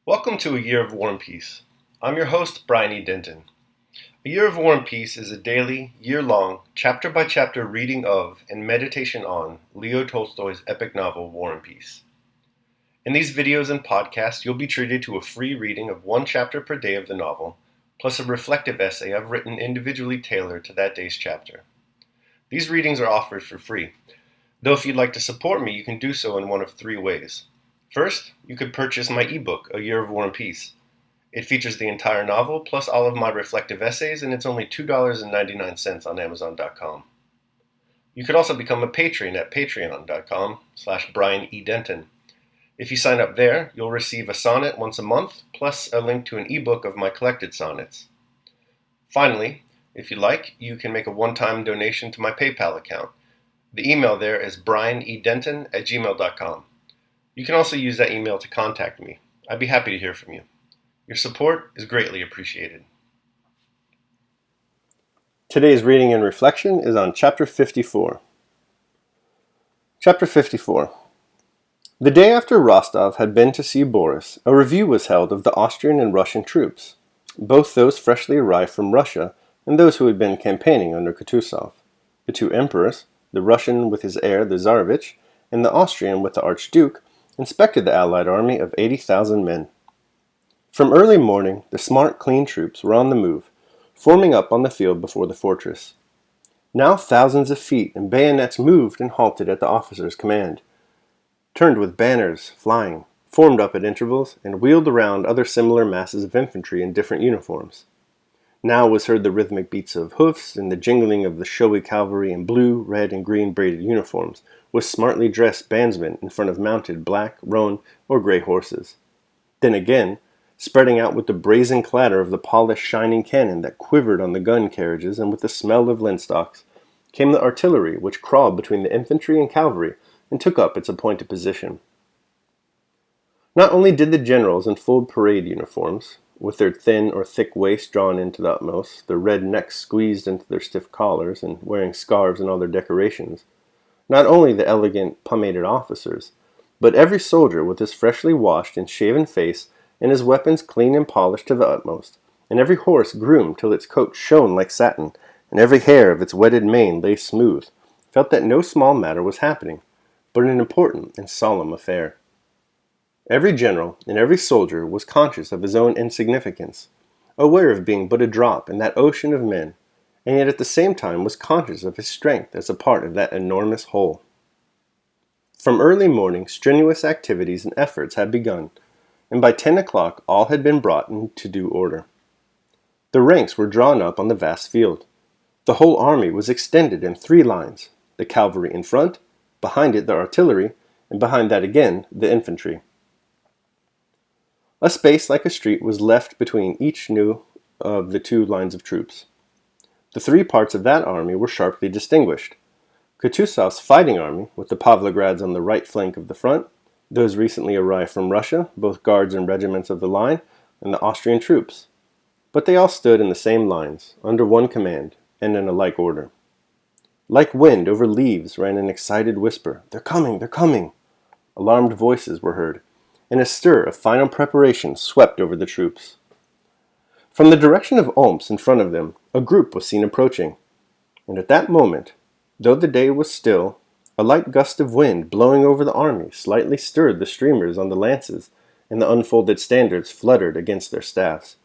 Welcome to A Year of War and Peace. I'm your host, Brian E. Denton. A Year of War and Peace is a daily, year-long, chapter-by-chapter reading of and meditation on Leo Tolstoy's epic novel, War and Peace. In these videos and podcasts, you'll be treated to a free reading of one chapter per day of the novel, plus a reflective essay I've written individually tailored to that day's chapter. These readings are offered for free, though if you'd like to support me, you can do so in one of three ways. First, you could purchase my ebook, A Year of War and Peace. It features the entire novel, plus all of my reflective essays, and it's only $2.99 on Amazon.com. You could also become a patron at patreon.com/Brian E. Denton. If you sign up there, you'll receive a sonnet once a month, plus a link to an ebook of my collected sonnets. Finally, if you like, you can make a one-time donation to my PayPal account. The email there is brianedenton@gmail.com. You can also use that email to contact me. I'd be happy to hear from you. Your support is greatly appreciated. Today's reading and reflection is on Chapter 54. Chapter 54. The day after Rostov had been to see Boris, a review was held of the Austrian and Russian troops, both those freshly arrived from Russia and those who had been campaigning under Kutuzov. The two emperors, the Russian with his heir the Tsarevich, and the Austrian with the Archduke, inspected the Allied army of 80,000 men. From early morning, the smart, clean troops were on the move, forming up on the field before the fortress. Now thousands of feet and bayonets moved and halted at the officer's command, turned with banners flying, formed up at intervals, and wheeled around other similar masses of infantry in different uniforms. Now was heard the rhythmic beats of hoofs and the jingling of the showy cavalry in blue, red, and green braided uniforms, with smartly dressed bandsmen in front of mounted black, roan, or gray horses. Then again, spreading out with the brazen clatter of the polished, shining cannon that quivered on the gun carriages and with the smell of linstocks, came the artillery, which crawled between the infantry and cavalry and took up its appointed position. Not only did the generals in full parade uniforms, with their thin or thick waists drawn in to the utmost, their red necks squeezed into their stiff collars, and wearing scarves and all their decorations, not only the elegant, pomaded officers, but every soldier with his freshly washed and shaven face and his weapons clean and polished to the utmost, and every horse groomed till its coat shone like satin, and every hair of its wetted mane lay smooth, felt that no small matter was happening, but an important and solemn affair. Every general and every soldier was conscious of his own insignificance, aware of being but a drop in that ocean of men, and yet at the same time was conscious of his strength as a part of that enormous whole. From early morning, strenuous activities and efforts had begun, and by 10 o'clock all had been brought into due order. The ranks were drawn up on the vast field. The whole army was extended in 3 lines, the cavalry in front, behind it the artillery, and behind that again the infantry. A space like a street was left between each new of the 2 lines of troops. The 3 parts of that army were sharply distinguished. Kutuzov's fighting army, with the Pavlograds on the right flank of the front, those recently arrived from Russia, both guards and regiments of the line, and the Austrian troops. But they all stood in the same lines, under one command, and in a like order. Like wind over leaves ran an excited whisper, "They're coming! They're coming!" Alarmed voices were heard, and a stir of final preparation swept over the troops. From the direction of Omsk in front of them, a group was seen approaching, and at that moment, though the day was still, a light gust of wind blowing over the army slightly stirred the streamers on the lances, and the unfolded standards fluttered against their staffs.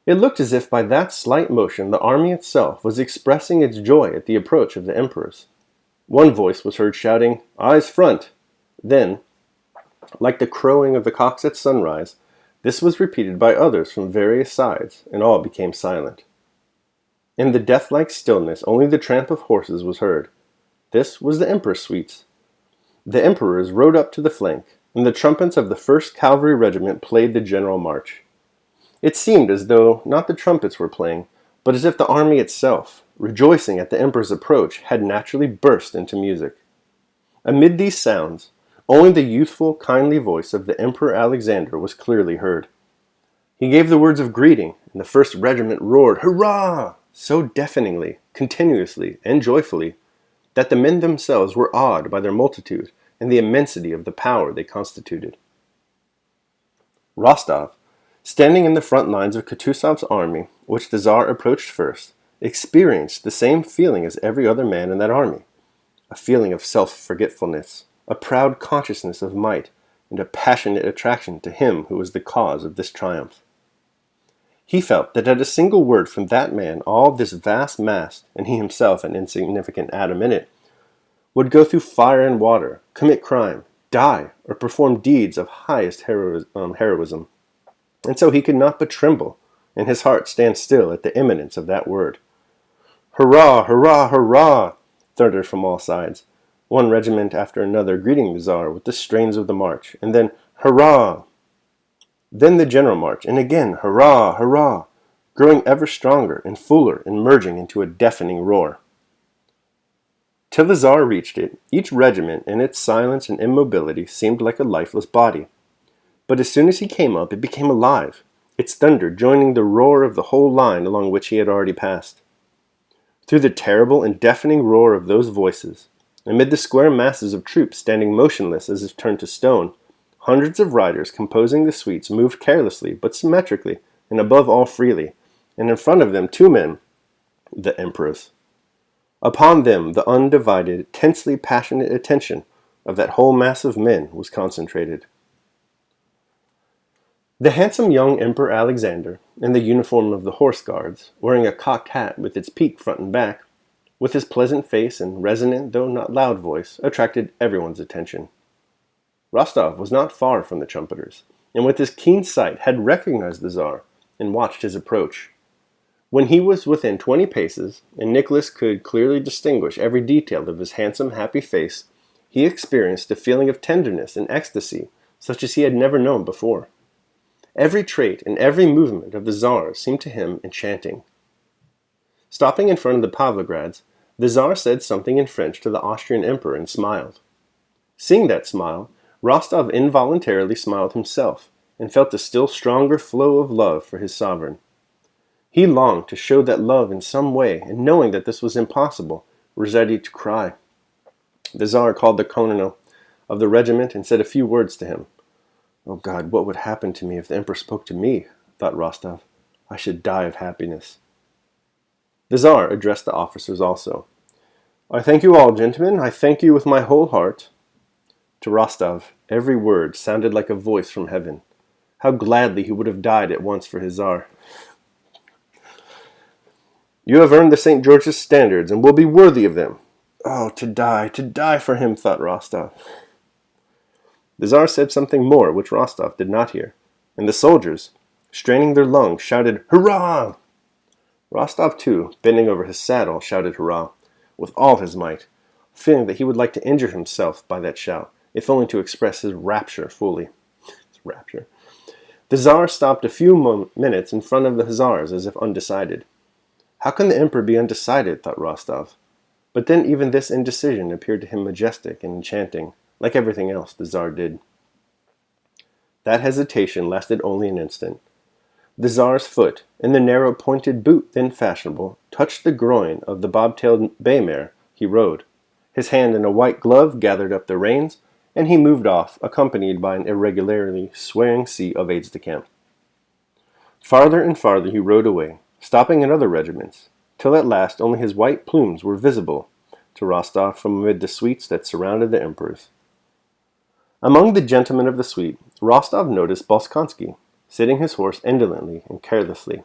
It looked as if by that slight motion the army itself was expressing its joy at the approach of the emperors. One voice was heard shouting, "Eyes front!" Then, like the crowing of the cocks at sunrise, this was repeated by others from various sides, and all became silent. In the death-like stillness only the tramp of horses was heard. This was the emperor's suite. The emperors rode up to the flank, and the trumpets of the 1st Cavalry Regiment played the general march. It seemed as though not the trumpets were playing, but as if the army itself, rejoicing at the emperor's approach, had naturally burst into music. Amid these sounds, only the youthful, kindly voice of the Emperor Alexander was clearly heard. He gave the words of greeting, and the 1st Regiment roared, "Hurrah!" so deafeningly, continuously, and joyfully, that the men themselves were awed by their multitude and the immensity of the power they constituted. Rostov, standing in the front lines of Kutuzov's army, which the Tsar approached first, experienced the same feeling as every other man in that army, a feeling of self-forgetfulness, a proud consciousness of might, and a passionate attraction to him who was the cause of this triumph. He felt that at a single word from that man all this vast mass, and he himself an insignificant atom in it, would go through fire and water, commit crime, die, or perform deeds of highest heroism. And so he could not but tremble, and his heart stand still at the imminence of that word. "Hurrah! Hurrah! Hurrah!" thundered from all sides, one regiment after another greeting the Tsar with the strains of the march, and then "Hurrah!" Then the general march, and again "Hurrah! Hurrah!" growing ever stronger and fuller and merging into a deafening roar. Till the Tsar reached it, each regiment in its silence and immobility seemed like a lifeless body. But as soon as he came up, it became alive, its thunder joining the roar of the whole line along which he had already passed. Through the terrible and deafening roar of those voices, amid the square masses of troops standing motionless as if turned to stone, hundreds of riders composing the suites moved carelessly but symmetrically, and above all freely, and in front of them two men, the emperors. Upon them the undivided, tensely passionate attention of that whole mass of men was concentrated. The handsome young Emperor Alexander, in the uniform of the Horse Guards, wearing a cocked hat with its peak front and back, with his pleasant face and resonant though not loud voice, attracted everyone's attention. Rostov was not far from the trumpeters, and with his keen sight had recognized the Tsar and watched his approach. When he was within 20 paces, and Nicholas could clearly distinguish every detail of his handsome, happy face, he experienced a feeling of tenderness and ecstasy such as he had never known before. Every trait and every movement of the Tsar seemed to him enchanting. Stopping in front of the Pavlograds, the Tsar said something in French to the Austrian emperor and smiled. Seeing that smile, Rostov involuntarily smiled himself, and felt a still stronger flow of love for his sovereign. He longed to show that love in some way, and knowing that this was impossible, was ready to cry. The Tsar called the colonel of the regiment and said a few words to him. "Oh God, what would happen to me if the emperor spoke to me?" thought Rostov. "I should die of happiness." The Tsar addressed the officers also. "I thank you all, gentlemen. I thank you with my whole heart." To Rostov, every word sounded like a voice from heaven. How gladly he would have died at once for his Tsar. "You have earned the St. George's standards, and will be worthy of them." Oh, to die for him, thought Rostov. The Tsar said something more which Rostov did not hear, and the soldiers, straining their lungs, shouted, "Hurrah!" Rostov, too, bending over his saddle, shouted hurrah, with all his might, feeling that he would like to injure himself by that shout, if only to express his rapture fully. Rapture. The Tsar stopped a few minutes in front of the hussars as if undecided. How can the emperor be undecided, thought Rostov. But then even this indecision appeared to him majestic and enchanting, like everything else the Tsar did. That hesitation lasted only an instant. The Tsar's foot, in the narrow pointed boot then fashionable, touched the groin of the bob-tailed bay mare he rode. His hand in a white glove gathered up the reins, and he moved off, accompanied by an irregularly swaying sea of aides-de-camp. Farther and farther he rode away, stopping at other regiments, till at last only his white plumes were visible to Rostov from amid the suites that surrounded the emperors. Among the gentlemen of the suite, Rostov noticed Bolkonsky, sitting his horse indolently and carelessly.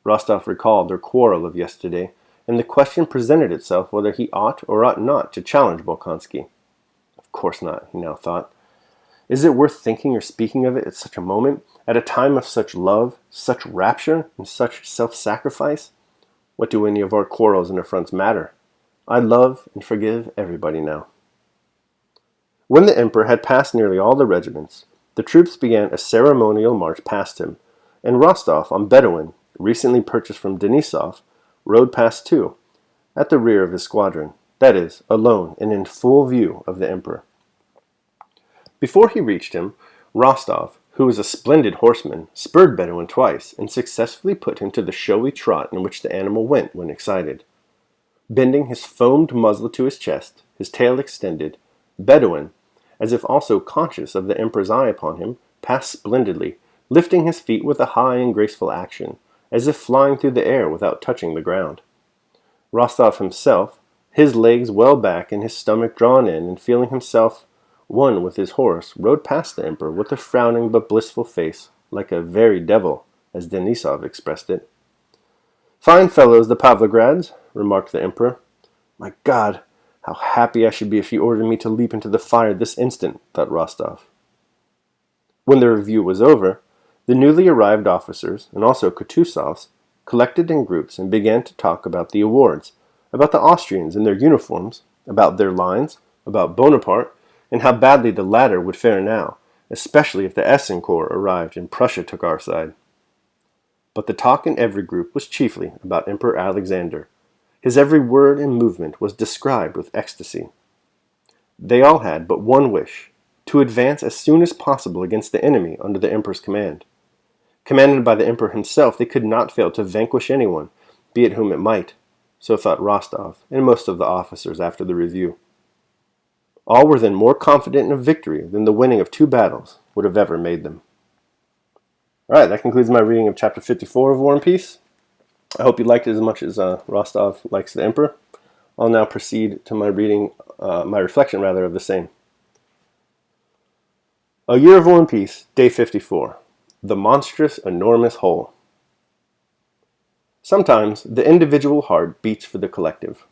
Rostov recalled their quarrel of yesterday, and the question presented itself whether he ought or ought not to challenge Bolkonsky. Of course not, he now thought. Is it worth thinking or speaking of it at such a moment, at a time of such love, such rapture, and such self-sacrifice? What do any of our quarrels and affronts matter? I love and forgive everybody now. When the emperor had passed nearly all the regiments, the troops began a ceremonial march past him, and Rostov, on Bedouin, recently purchased from Denisov, rode past too, at the rear of his squadron, that is, alone and in full view of the emperor. Before he reached him, Rostov, who was a splendid horseman, spurred Bedouin twice, and successfully put him to the showy trot in which the animal went when excited. Bending his foamed muzzle to his chest, his tail extended, Bedouin, as if also conscious of the emperor's eye upon him, passed splendidly, lifting his feet with a high and graceful action, as if flying through the air without touching the ground. Rostov himself, his legs well back and his stomach drawn in, and feeling himself one with his horse, rode past the emperor with a frowning but blissful face, like a very devil, as Denisov expressed it. "Fine fellows, the Pavlograds," remarked the emperor. "My God, how happy I should be if he ordered me to leap into the fire this instant," thought Rostov. When the review was over, the newly arrived officers, and also Kutuzovs, collected in groups and began to talk about the awards, about the Austrians and their uniforms, about their lines, about Bonaparte, and how badly the latter would fare now, especially if the Essen Corps arrived and Prussia took our side. But the talk in every group was chiefly about Emperor Alexander. His every word and movement was described with ecstasy. They all had but one wish, to advance as soon as possible against the enemy under the emperor's command. Commanded by the emperor himself, they could not fail to vanquish anyone, be it whom it might. So thought Rostov and most of the officers after the review. All were then more confident of victory than the winning of 2 battles would have ever made them. Alright, that concludes my reading of chapter 54 of War and Peace. I hope you liked it as much as Rostov likes the emperor. I'll now proceed to my reflection of the same. A Year of War and Peace, Day 54. The Monstrous, Enormous Whole. Sometimes the individual heart beats for the collective.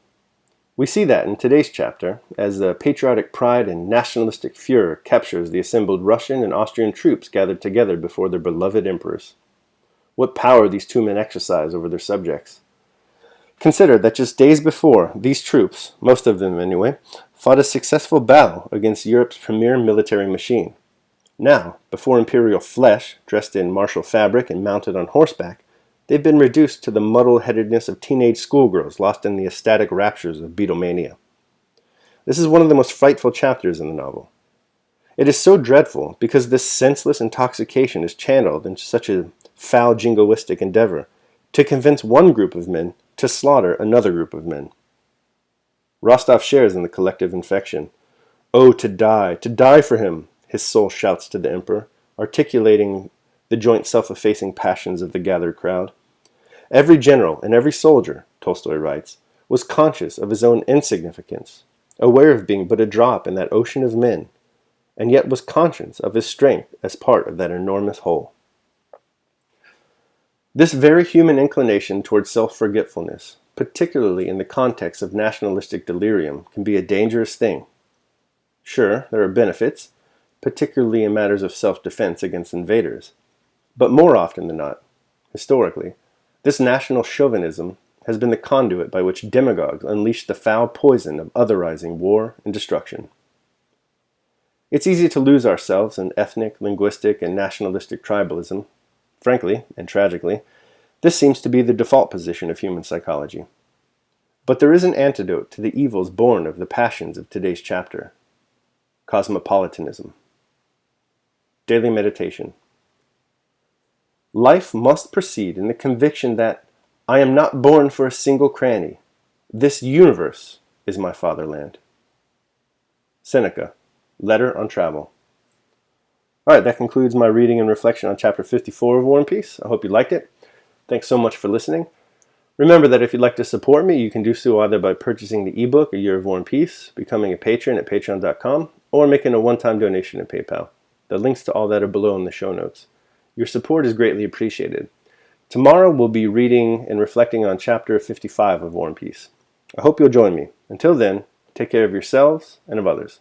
We see that in today's chapter, as the patriotic pride and nationalistic furor captures the assembled Russian and Austrian troops gathered together before their beloved emperors. What power these 2 men exercise over their subjects. Consider that just days before, these troops, most of them anyway, fought a successful battle against Europe's premier military machine. Now, before imperial flesh, dressed in martial fabric and mounted on horseback, they've been reduced to the muddle-headedness of teenage schoolgirls lost in the ecstatic raptures of Beatlemania. This is one of the most frightful chapters in the novel. It is so dreadful because this senseless intoxication is channeled into such a foul jingoistic endeavor to convince one group of men to slaughter another group of men. Rostov shares in the collective infection. "Oh, to die for him," his soul shouts to the emperor, articulating the joint self-effacing passions of the gathered crowd. Every general and every soldier, Tolstoy writes, was conscious of his own insignificance, aware of being but a drop in that ocean of men, and yet was conscious of his strength as part of that enormous whole. This very human inclination towards self-forgetfulness, particularly in the context of nationalistic delirium, can be a dangerous thing. Sure, there are benefits, particularly in matters of self-defense against invaders. But more often than not, historically, this national chauvinism has been the conduit by which demagogues unleash the foul poison of otherizing war and destruction. It's easy to lose ourselves in ethnic, linguistic, and nationalistic tribalism. Frankly, and tragically, this seems to be the default position of human psychology. But there is an antidote to the evils born of the passions of today's chapter: cosmopolitanism. Daily meditation. Life must proceed in the conviction that I am not born for a single cranny. This universe is my fatherland. Seneca, Letter on Travel. Alright, that concludes my reading and reflection on chapter 54 of War and Peace. I hope you liked it. Thanks so much for listening. Remember that if you'd like to support me, you can do so either by purchasing the ebook, A Year of War and Peace, becoming a patron at patreon.com, or making a one-time donation at PayPal. The links to all that are below in the show notes. Your support is greatly appreciated. Tomorrow we'll be reading and reflecting on chapter 55 of War and Peace. I hope you'll join me. Until then, take care of yourselves and of others.